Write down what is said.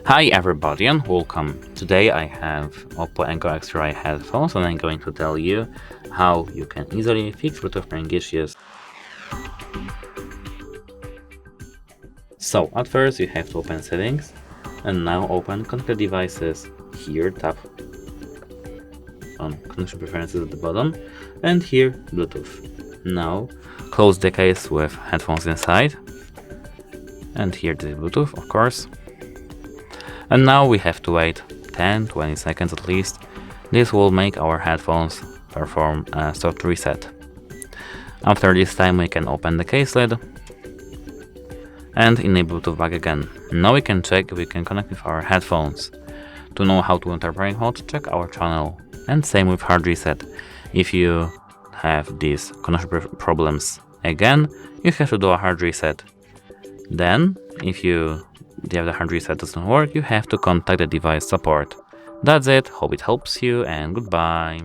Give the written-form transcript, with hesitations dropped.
Hi everybody and welcome. Today I have OPPO Enco X3i headphones and I'm going to tell you how you can easily fix Bluetooth ring issues. So at first you have to open settings and now open connected devices. Here tap on connection preferences at the bottom and here Bluetooth. Now close the case with headphones inside and here the Bluetooth, of course. And now we have to wait 10-20 seconds at least. This will make our headphones perform a soft reset. After this time we can open the case lid and enable Bluetooth back again. Now we can check if we can connect with our headphones. To know how to enter pairing mode, check our channel. And same with hard reset. If you have these connection problems again, you have to do a hard reset. Then, if the hard reset doesn't work, you have to contact the device support. That's it, hope it helps you and goodbye.